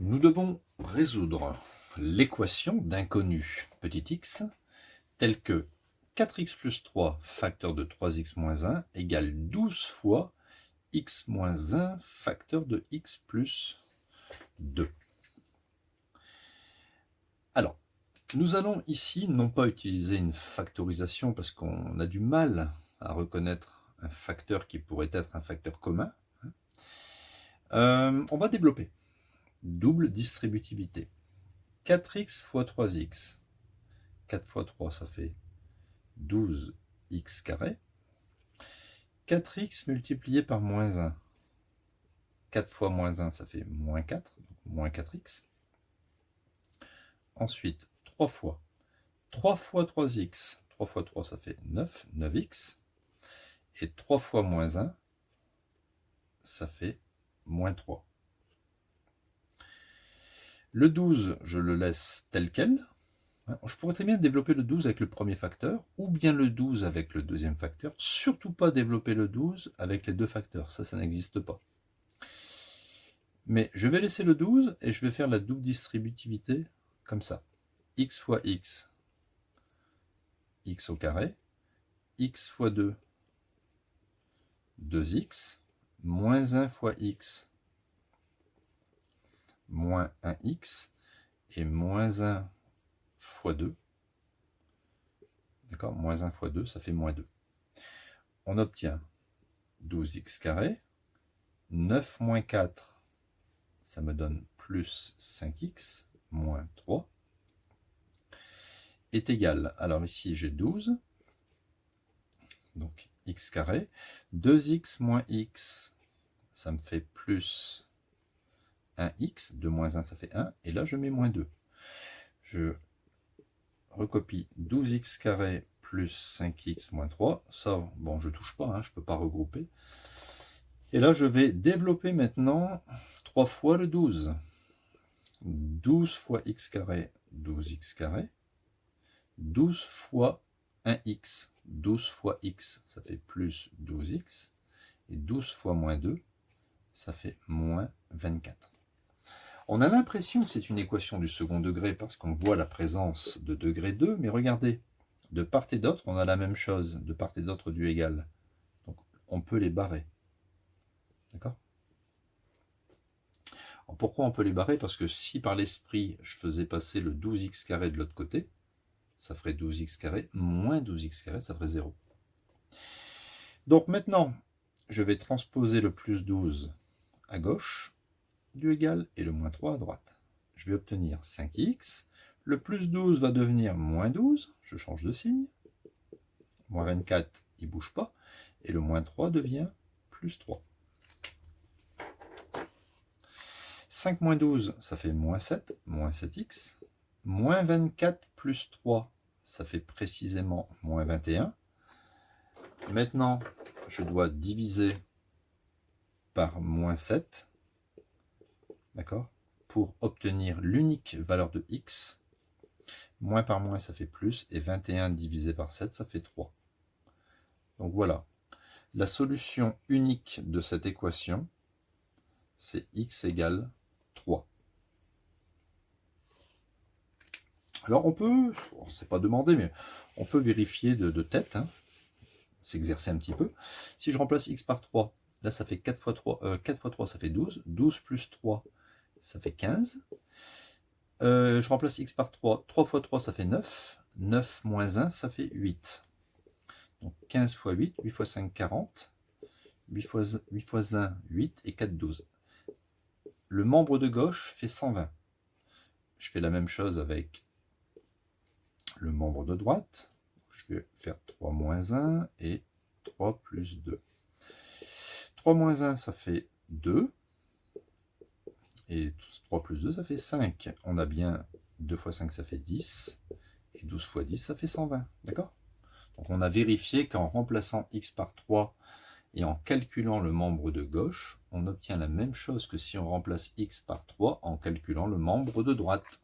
Nous devons résoudre l'équation d'inconnu petit x telle que 4x plus 3 facteur de 3x moins 1 égale 12 fois x moins 1 facteur de x plus 2. Alors, nous allons ici non pas utiliser une factorisation parce qu'on a du mal à reconnaître un facteur qui pourrait être un facteur commun. On va développer double distributivité. 4x fois 3x. 4 fois 3, ça fait 12x carré. 4x multiplié par moins 1. 4 fois moins 1, ça fait moins 4, donc moins 4x. Ensuite, 3 fois. 3 fois 3x. 3 fois 3, ça fait 9, 9x. Et 3 fois moins 1, ça fait moins 3. Le 12, je le laisse tel quel. Je pourrais très bien développer le 12 avec le premier facteur, ou bien le 12 avec le deuxième facteur. Surtout pas développer le 12 avec les deux facteurs, ça n'existe pas. Mais je vais laisser le 12 et je vais faire la double distributivité comme ça. X fois x, x au carré, x fois 2, 2x, moins 1 fois x, moins 1x, et moins 1 fois 2. D'accord, moins 1 fois 2, ça fait moins 2. On obtient 12x carré, 9 moins 4, ça me donne plus 5x, moins 3, est égal, alors ici j'ai 12, donc x carré, 2x moins x, ça me fait plus 1x, 2 moins 1 ça fait 1, et là je mets moins 2. Je recopie 12x carré plus 5x moins 3, ça, bon, je touche pas, hein, je ne peux pas regrouper. Et là, je vais développer maintenant 3 fois le 12. 12 fois x carré, 12x carré. 12 fois 1x, 12 fois x, ça fait plus 12x. Et 12 fois moins 2, ça fait moins 24. On a l'impression que c'est une équation du second degré parce qu'on voit la présence de degré 2, mais regardez, de part et d'autre, on a la même chose, de part et d'autre du égal. Donc, on peut les barrer. D'accord ? Pourquoi on peut les barrer? Parce que si par l'esprit, je faisais passer le 12x carré de l'autre côté, ça ferait 12x carré, moins 12x carré, ça ferait 0. Donc maintenant, je vais transposer le plus 12 à gauche du égal et le moins 3 à droite. Je vais obtenir 5x. Le plus 12 va devenir moins 12. Je change de signe. Moins 24, il ne bouge pas. Et le moins 3 devient plus 3. 5 moins 12, ça fait moins 7. Moins 7x. Moins 24 plus 3, ça fait précisément moins 21. Maintenant, je dois diviser par moins 7. D'accord, pour obtenir l'unique valeur de x. Moins par moins, ça fait plus, et 21 divisé par 7, ça fait 3. Donc voilà, la solution unique de cette équation, c'est x égale 3. Alors on peut, c'est pas demandé, mais on peut vérifier de tête, hein, s'exercer un petit peu. Si je remplace x par 3, là ça fait 4 fois 3, 4 fois 3 ça fait 12, 12 plus 3, ça fait 15. Je remplace x par 3. 3 fois 3, ça fait 9. 9 moins 1, ça fait 8. Donc 15 fois 8, 8 fois 5, 40. 8 fois 1, 8 et 4, 12. Le membre de gauche fait 120. Je fais la même chose avec le membre de droite. Je vais faire 3 moins 1 et 3 plus 2. 3 moins 1, ça fait 2. Et 3 plus 2, ça fait 5. On a bien 2 fois 5, ça fait 10. Et 12 fois 10, ça fait 120. D'accord ? Donc on a vérifié qu'en remplaçant x par 3 et en calculant le membre de gauche, on obtient la même chose que si on remplace x par 3 en calculant le membre de droite.